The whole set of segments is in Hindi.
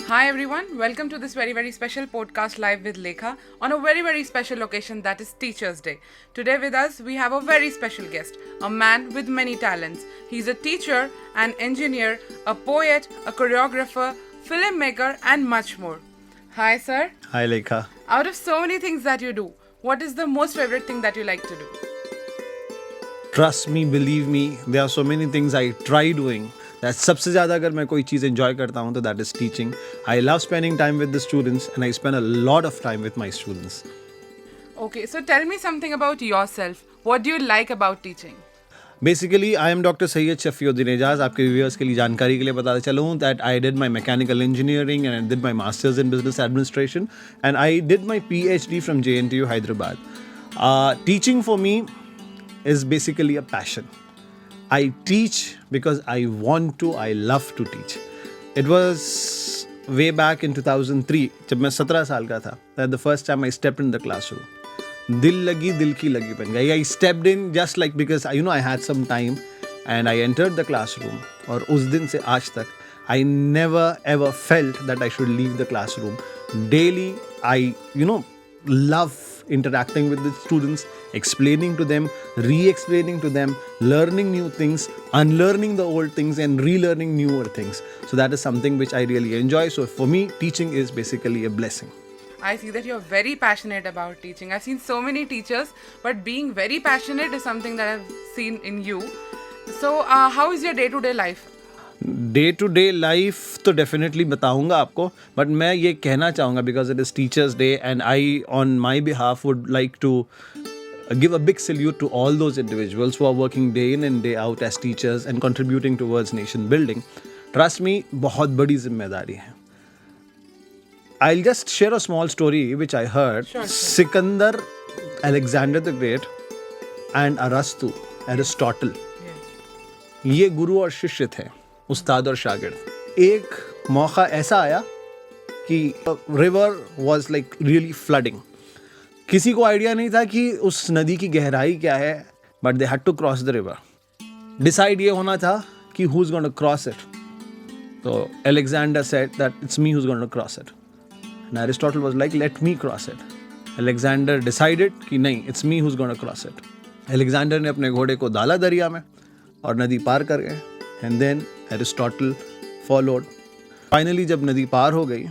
Hi everyone, welcome to this very special podcast live with Lekha on a very special occasion, that is Teachers Day. Today with us we have a very special guest, a man with many talents. He's a teacher, an engineer, a poet, a choreographer, filmmaker and much more. Hi sir. Hi Lekha. Out of so many things that you do, what is the most favorite thing that you like to do? Trust me, believe me, there are so many things I try doing. That सबसे ज़्यादा अगर मैं कोई चीज़ enjoy करता हूँ तो that is teaching. I love spending time with the students and I spend a lot of time with my students. Okay, so tell me something about yourself. What do you like about teaching? Basically, I am Dr. Sayyid Shafiuddin Ejaz. आपके viewers के लिए जानकारी के लिए बताता चलूँ that I did my mechanical engineering and I did my masters in business administration and I did my PhD from JNTU Hyderabad. Teaching for me is basically a passion. I teach because I want to, I love to teach. It was way back in 2003, जब मैं 17 साल का था, that the first time I stepped in the classroom. दिल लगी, दिल की लगी बन गई. I stepped in just like because I had some time and I entered the classroom. और उस दिन से आज तक I never ever felt that I should leave the classroom. Daily I love interacting with the students, explaining to them, re-explaining to them, learning new things, unlearning the old things and relearning newer things. So that is something which I really enjoy. So for me, teaching is basically a blessing. I see that you're very passionate about teaching. I've seen so many teachers, but being very passionate is something that I've seen in you. So how is your day-to-day life? Day to day life तो डेफिनेटली बताऊंगा आपको, बट मैं ये कहना चाहूँगा because it is teachers day and I on my behalf would like to give a big salute to all those individuals who are working day in and day out as teachers and contributing towards nation building. Trust me, बहुत बड़ी जिम्मेदारी है. I'll just share a small story which I heard. Sure. Sikandar, Alexander the Great and Arastu, Aristotle. ये गुरु और शिष्य थे, उस्ताद और शागिर्द. एक मौका ऐसा आया कि river was like really flooding. किसी को आइडिया नहीं था कि उस नदी की गहराई क्या है, but they had to cross the river. Decide ये होना था कि who is going to cross it. तो Alexander said that it's me who is going to cross it and Aristotle was like let me cross it. Alexander decided कि नहीं, it's me who is going to cross it. Alexander ने अपने घोड़े को डाला दरिया में और नदी पार कर गए and then Aristotle followed. Finally जब नदी पार हो गई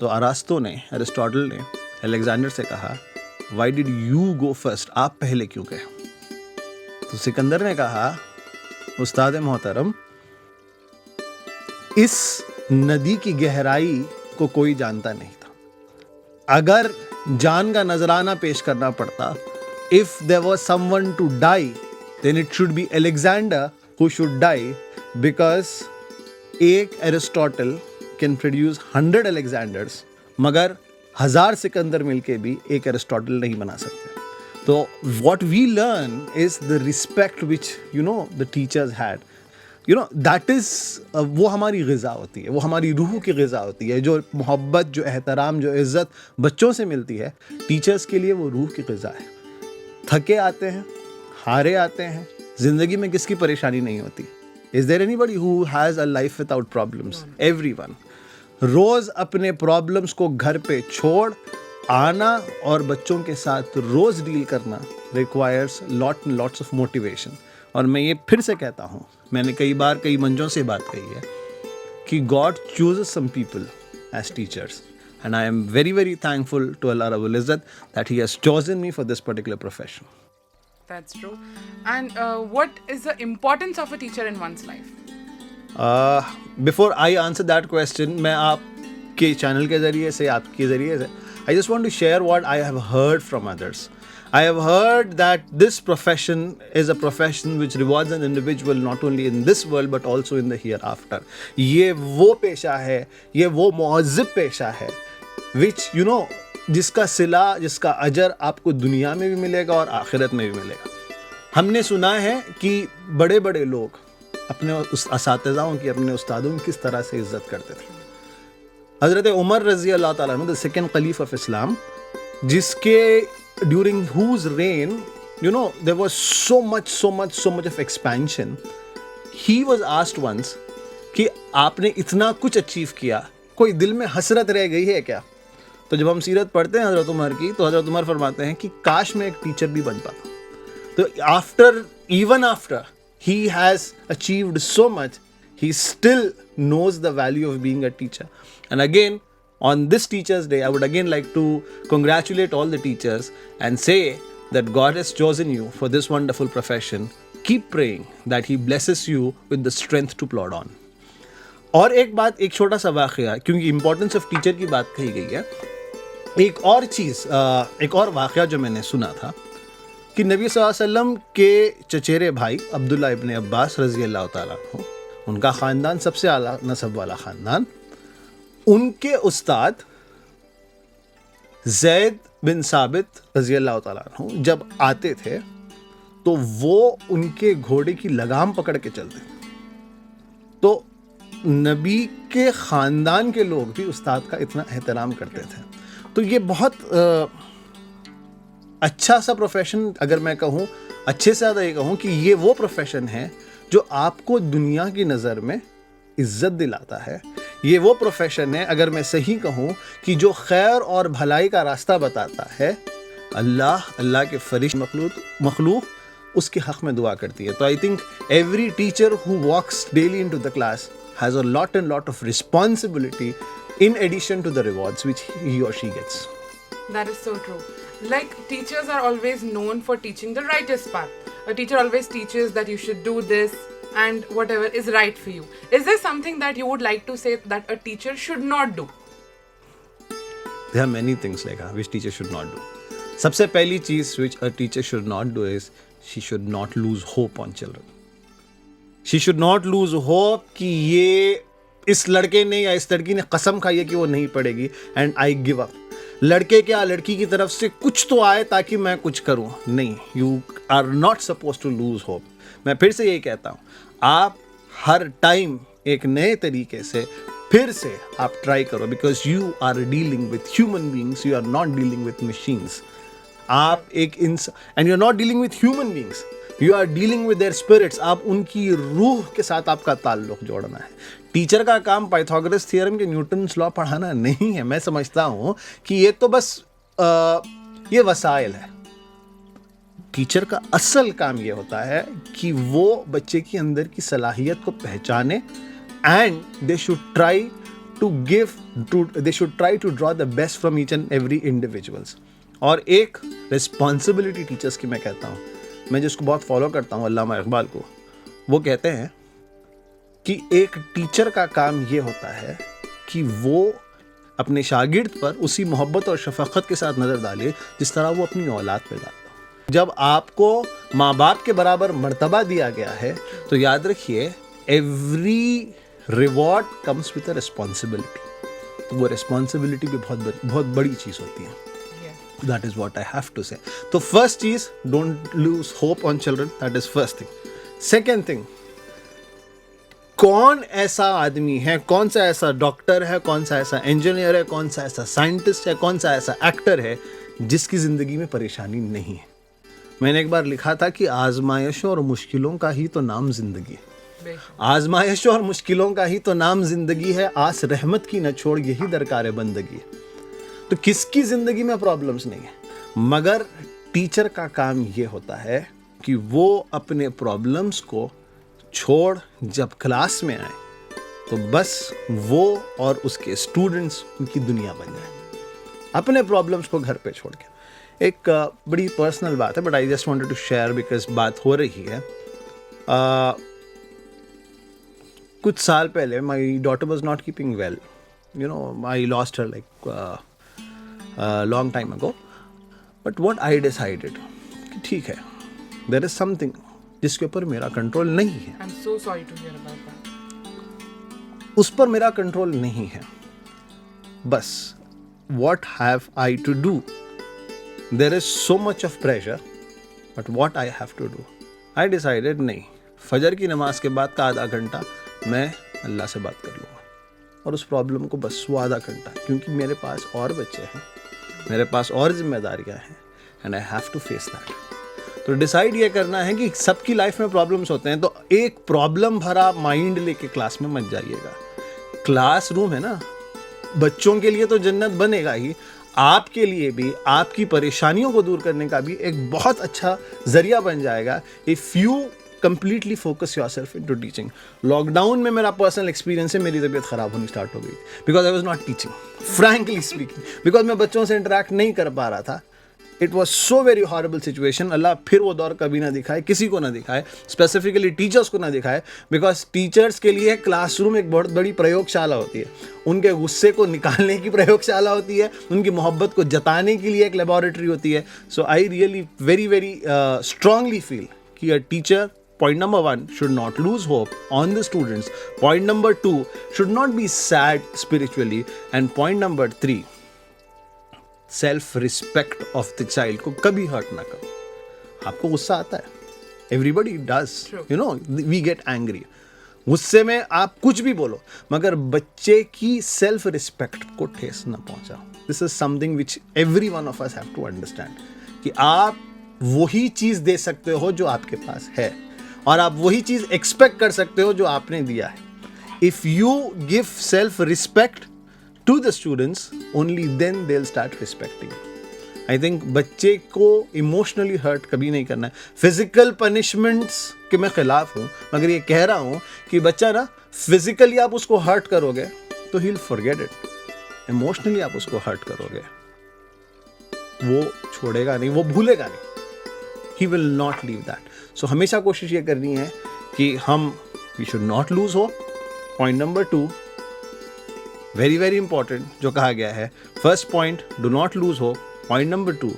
तो अरास्तो ने, एरिस्टोटल ने अलेक्जेंडर से कहा, why did you go first, आप पहले क्यों गए? तो सिकंदर ने कहा, उस्ताद मोहतरम, इस नदी की गहराई को कोई जानता नहीं था. अगर जान का नजराना पेश करना पड़ता, if there was someone to die, then it should be Alexander who should die, because एक एरिस्टोटल can produce 100 Alexanders, मगर 1000 सिकंदर मिलके भी एक एरिस्टोटल नहीं बना सकते. तो what we learn is the respect which the teachers had. that is वो हमारी ग़िज़ा होती है, वो हमारी रूह की ग़िज़ा होती है. जो मोहब्बत, जो एहतराम, जो इज़्ज़त बच्चों से मिलती है, टीचर्स के लिए वो रूह की ग़िज़ा है. थके आते हैं, हारे आते हैं, जिंदगी में किसकी परेशानी नहीं होती? Is there anybody who has a life without problems? Everyone. रोज अपने प्रॉब्लम्स को घर पे छोड़ आना और बच्चों के साथ रोज डील करना requires lot and lots of motivation. और मैं ये फिर से कहता हूँ, मैंने कई बार कई मंचों से बात कही है कि God chooses some people as teachers and I am very thankful to अल्लाह रब्बुल इज़्ज़त that he has chosen me for this particular profession. That's true. And what is the importance of a teacher in one's life? Before I answer that question, मैं आपके चैनल के ज़रिए से, आपके ज़रिए से, I just want to share what I have heard from others. I have heard that this profession is a profession which rewards an individual not only in this world but also in the hereafter. ये वो पेशा है, ये वो मुअज़्ज़िब पेशा है which जिसका सिला, जिसका अजर आपको दुनिया में भी मिलेगा और आखिरत में भी मिलेगा. हमने सुना है कि बड़े बड़े लोग अपने उस असातिज़ाओं की, अपने उस्तादों की किस तरह से इज़्ज़त करते थे. हज़रत उमर रज़ी अल्लाह ताला अन्हु, द सेकंड खलीफ ऑफ इस्लाम, जिसके during whose reign there was so much of expansion. He was asked once कि आपने इतना कुछ अचीव किया, कोई दिल में हसरत रह गई है क्या? तो जब हम सीरत पढ़ते हैं हज़रत उमर की, तो हज़रत उमर फरमाते हैं कि काश मैं एक टीचर भी बन पाता। तो even after he has achieved so much, he still knows the value of being a teacher. And again, on this Teachers' Day, I would again like to congratulate all the teachers and say that God has chosen you for this wonderful profession. Keep praying that He blesses you with the strength to plod on. और एक बात, एक छोटा सा वाक़या, क्योंकि इम्पोर्टेंस ऑफ टीचर की बात कही गई है, एक और चीज़, एक और वाक़या जो मैंने सुना था कि नबी सल्लल्लाहु अलैहि वसल्लम के चचेरे भाई अब्दुल्ला इब्न अब्बास रज़ी अल्लाह ताला अन्हु, उनका ख़ानदान सबसे आला नस्ब वाला ख़ानदान, उनके उस्ताद ज़ैद बिन साबित रज़ी अल्लाह ताला अन्हु जब आते थे तो वो उनके घोड़े की लगाम पकड़ के चलते। तो नबी के ख़ानदान के लोग भी उस्ताद का इतना एहतराम करते थे। तो ये बहुत अच्छा सा प्रोफेशन, अगर मैं कहूँ, अच्छे से ज़्यादा ये कहूँ कि ये वो प्रोफेशन है जो आपको दुनिया की नज़र में इज़्ज़त दिलाता है। ये वो प्रोफेशन है, अगर मैं सही कहूँ, कि जो खैर और भलाई का रास्ता बताता है। अल्लाह के फरिश्ते मखलूक उसके हक़ में दुआ करती है। तो I think every teacher who walks daily into the class has a lot of responsibility in addition to the rewards which he or she gets. That is so true. Like, teachers are always known for teaching the rightest path. A teacher always teaches that you should do this and whatever is right for you. Is there something that you would like to say that a teacher should not do? There are many things like which teacher should not do. सबसे पहली चीज़ which a teacher should not do is she should not lose hope on children. She should not lose hope कि ये इस लड़के ने या इस लड़की ने कसम खाई है कि वो नहीं पढ़ेगी and I give up. लड़के क्या लड़की की तरफ से कुछ तो आए ताकि मैं कुछ करूं। नहीं, you are not supposed to lose hope. मैं फिर से यही कहता हूं, आप हर टाइम एक नए तरीके से फिर से आप ट्राई करो, because you are dealing with human beings, you are not dealing with machines. आप एक and you are not dealing with human beings. You are dealing with their spirits. आप उनकी रूह के साथ आपका ताल्लुक जोड़ना है। टीचर का काम पाइथागोरस थ्योरम के न्यूटन्स लॉ पढ़ाना नहीं है। मैं समझता हूँ कि ये तो बस ये वसाइल है। टीचर का असल काम ये होता है कि वो बच्चे की अंदर की सलाहियत को पहचाने and they should try to draw the best from each and every individuals. और एक रिस्पॉन्सिबिलिटी टीचर्स की मैं कहता हूँ, मैं जिसको बहुत फॉलो करता हूँ, अल्लामा इकबाल को, वो कहते हैं कि एक टीचर का काम ये होता है कि वो अपने शागिर्द पर उसी मोहब्बत और शफकत के साथ नज़र डाले जिस तरह वो अपनी औलाद पे डालता। जब आपको माँ बाप के बराबर मर्तबा दिया गया है तो याद रखिए, every reward comes with a responsibility. तो वो रिस्पॉन्सिबिलिटी भी बहुत बड़ी चीज़ होती है। That is what I have to say. तो first cheese, don't lose hope on children. That is first thing. Second thing, कौन ऐसा आदमी है, कौन सा ऐसा डॉक्टर है, कौन सा ऐसा इंजीनियर है, कौन सा ऐसा साइंटिस्ट है, कौन सा ऐसा एक्टर है जिसकी ज़िंदगी में परेशानी नहीं है। मैंने एक बार लिखा था कि आजमाइशों और मुश्किलों का ही तो नाम ज़िंदगी है। आजमाइशों और मुश्किलों का ही तो नाम ज़िंदगी है, आस रहमत की न छोड़ यही दरकार बंदगी है। तो किसकी ज़िंदगी में प्रॉब्लम्स नहीं है, मगर टीचर का काम ये होता है कि वो अपने प्रॉब्लम्स को छोड़ जब क्लास में आए तो बस वो और उसके स्टूडेंट्स उनकी दुनिया बन जाए, अपने प्रॉब्लम्स को घर पे छोड़ के। एक बड़ी पर्सनल बात है, but I just wanted to share because बात हो रही है। कुछ साल पहले my daughter was not keeping well, you know, I lost her like long time ago, but what I decided कि ठीक है, there is something जिसके ऊपर मेरा कंट्रोल नहीं है। I'm so sorry to hear about that. उस पर मेरा कंट्रोल नहीं है। बस what have I to do? There is so much of pressure, but what I have to do? I decided नहीं, फजर की नमाज के बाद का आधा घंटा मैं अल्लाह से बात कर लूँगा और उस प्रॉब्लम को बस वो आधा घंटा, क्योंकि मेरे पास और बच्चे हैं, मेरे पास और जिम्मेदारियां हैं and I have to face that. तो डिसाइड ये करना है कि सबकी लाइफ में प्रॉब्लम्स होते हैं, तो एक प्रॉब्लम भरा माइंड लेके क्लास में मत जाइएगा। क्लासरूम है ना, बच्चों के लिए तो जन्नत बनेगा ही, आपके लिए भी, आपकी परेशानियों को दूर करने का भी एक बहुत अच्छा जरिया बन जाएगा if you completely focus yourself into teaching. Lockdown में मेरा पर्सनल एक्सपीरियंस है, मेरी तबीयत खराब होनी स्टार्ट हो गई because I was not teaching, frankly speaking, because मैं बच्चों से इंटरेक्ट नहीं कर पा रहा था। It was so very horrible situation. अल्लाह फिर वो दौर कभी ना दिखाए, किसी को ना दिखाए, स्पेसिफिकली टीचर्स को ना दिखाए, बिकॉज टीचर्स के लिए क्लासरूम एक बहुत बड़ी प्रयोगशाला होती है। उनके गुस्से को निकालने की प्रयोगशाला होती है, उनकी मोहब्बत को जताने के लिए एक लेबॉरेटरी होती है। So I really very very strongly feel कि a teacher, point number 1, should not lose hope on the students. Point number 2, should not be sad spiritually. And point number 3, self-respect of the child को कभी hurt ना करो। आपको गुस्सा आता है, everybody does, you know, we get angry. गुस्से में आप कुछ भी बोलो, मगर बच्चे की सेल्फ रिस्पेक्ट को ठेस ना पहुंचाओ। This is something which every one of us have to understand कि आप वही चीज दे सकते हो जो आपके पास है, और आप वही चीज एक्सपेक्ट कर सकते हो जो आपने दिया है। If you give self respect to the students, only then they will start respecting. I think बच्चे को इमोशनली हर्ट कभी नहीं करना है। फिजिकल पनिशमेंट्स के मैं खिलाफ हूँ, मगर ये कह रहा हूँ कि बच्चा ना फिजिकली आप उसको हर्ट करोगे तो he will forget it, emotionally आप उसको हर्ट करोगे वो छोड़ेगा नहीं, वो भूलेगा नहीं, he will not leave that. So हमेशा कोशिश ये करनी है कि हम we should not lose hope. Point number 2, very very important जो कहा गया है. First point, do not lose hope. Point number 2,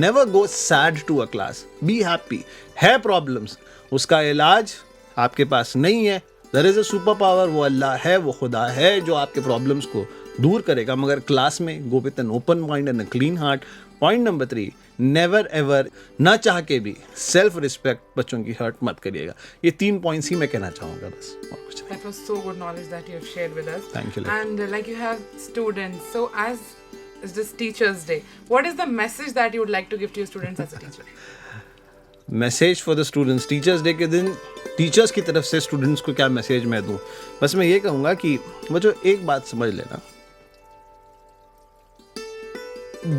never go sad to a class. Be happy. है problems, उसका इलाज आपके पास नहीं है. There is a super power, वो अल्लाह है, वो खुदा है जो आपके प्रॉब्लम्स को दूर करेगा, मगर क्लास में go with an open mind and a clean heart. Point number 3, never ever, ना चाह के भी सेल्फ रिस्पेक्ट बच्चों की हर्ट मत करिएगा। ये 3 पॉइंट्स ही मैं कहना चाहूँगा बस, और कुछ नहीं। That was so good knowledge that you have shared with us. Thank you. And like you have students, so as is this Teachers Day, what is the message that you would like to give to your students as a teacher? Message for the students, teachers day के दिन टीचर्स की तरफ से स्टूडेंट्स को क्या मैसेज मैं दूँ? बस मैं ये कहूँगा कि बच्चों एक बात समझ लेना,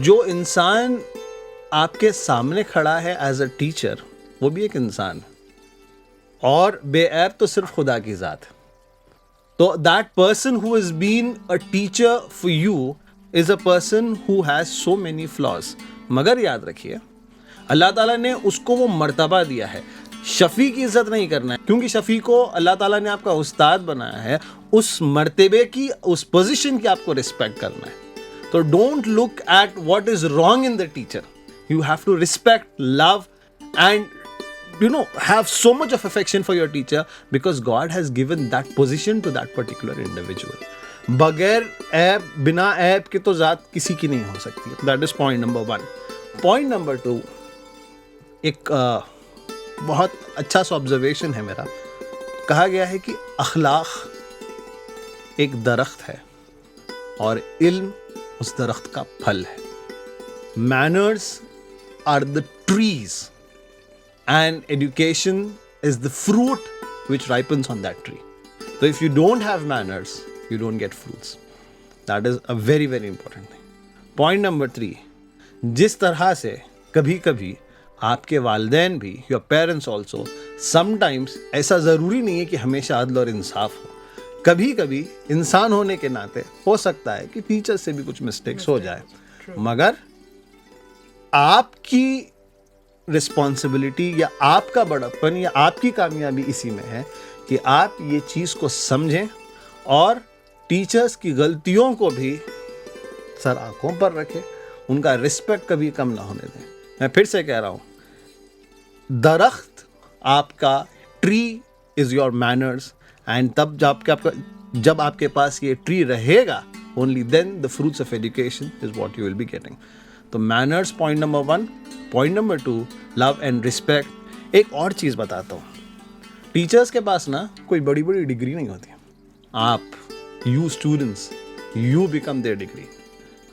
जो इंसान आपके सामने खड़ा है एज अ टीचर, वो भी एक इंसान है, और बेऐब तो सिर्फ खुदा की ज़ात है। तो that person who is been a teacher for you is a person who has so many flaws. मगर याद रखिए, अल्लाह ताला ने उसको वो मर्तबा दिया है। शफ़ी की इज्जत नहीं करना है, क्योंकि शफ़ी को अल्लाह ताला ने आपका उस्ताद बनाया है, उस मर्तबे की, उस पोजीशन की आपको रिस्पेक्ट करना है। तो don't look at what is wrong in the teacher, you have to respect, love and have so much of affection for your teacher because God has given that position to that particular individual. बगैर ऐब, बिना ऐब के तो ज़ात किसी की नहीं हो सकती। That is point number 1. Point number 2, एक बहुत अच्छा सा ऑब्जर्वेशन है मेरा। कहा गया है कि अखलाक एक दरख्त है और इल्म उस दरख्त का फल है। Manners are the trees and education is the fruit which ripens on that tree. So if you don't have manners, you don't get fruits. That is a very very important thing. Point number 3, जिस तरह से कभी कभी आपके वालिदैन भी, your parents also, sometimes ऐसा ज़रूरी नहीं है कि हमेशा अदल और इंसाफ हो। कभी कभी इंसान होने के नाते हो सकता है कि टीचर से भी कुछ मिस्टेक्स हो जाए, मगर आपकी रिस्पॉन्सिबिलिटी या आपका बड़प्पन या आपकी कामयाबी इसी में है कि आप ये चीज़ को समझें और टीचर्स की गलतियों को भी सर आंखों पर रखें, उनका रिस्पेक्ट कभी कम ना होने दें। मैं फिर से कह रहा हूँ, दरख्त आपका, tree is your manners, and तब जब आपके पास ये ट्री रहेगा, only then the fruits of education is what you will be getting. तो manners point number 1, point number 2 love and respect. एक और चीज़ बताता हूँ, टीचर्स के पास ना कोई बड़ी बड़ी डिग्री नहीं होती। आप, you students, you become their degree.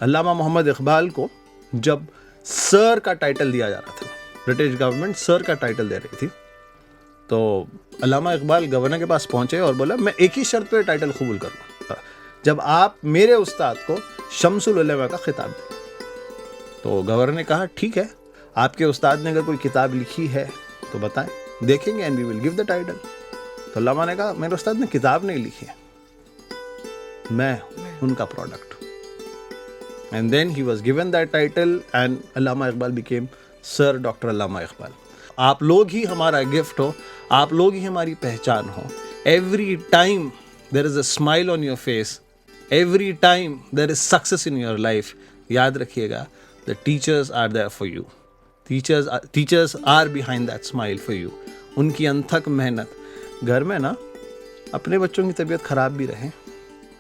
अल्लामा मोहम्मद इकबाल को जब सर का टाइटल दिया जा रहा था, ब्रिटिश गवर्नमेंट सर का टाइटल दे रही थी, तो अल्लामा इकबाल गवर्नर के पास पहुँचे और बोला मैं एक ही शर्त पे टाइटल कबूल करूँगा। जब आप मेरे उस्ताद को शम्सुल उलमा का खिताब दें। तो गवर्नर ने कहा ठीक है, आपके उस्ताद ने अगर कोई किताब लिखी है तो बताएं, देखेंगे and we will give the title. तो अल्लामा ने कहा मेरे उस्ताद ने किताब नहीं लिखी है, मैं उनका product. And then he was given that title and अल्लामा इकबाल बिकेम सर डॉक्टर अल्लामा इकबाल। आप लोग ही हमारा गिफ्ट हो, आप लोग ही हमारी पहचान हो। Every time there is a smile on your face, every time there is success in your life, याद रखिएगा the teachers are there for you. Teachers are behind that smile for you. उनकी अनथक मेहनत, घर में ना अपने बच्चों की तबीयत ख़राब भी रहे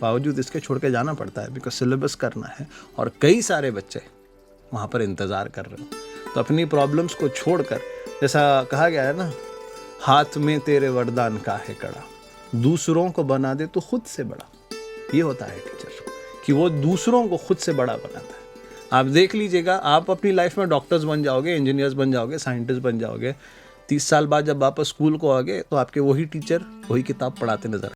बावजूद इसके छोड़ के जाना पड़ता है, बिकॉज सिलेबस करना है और कई सारे बच्चे वहाँ पर इंतज़ार कर रहे हो। तो अपनी प्रॉब्लम्स को छोड़कर, जैसा कहा गया है ना, हाथ में तेरे वरदान का है कड़ा, दूसरों को बना दे तो खुद से बड़ा। ये होता है टीचर, कि वो दूसरों को खुद से बड़ा बनाता है। आप देख लीजिएगा, आप अपनी लाइफ में डॉक्टर्स बन जाओगे, इंजीनियर्स बन जाओगे, साइंटिस्ट बन जाओगे, 30 साल बाद जब वापस स्कूल को आओगे तो आपके वही टीचर वही किताब पढ़ाते नजर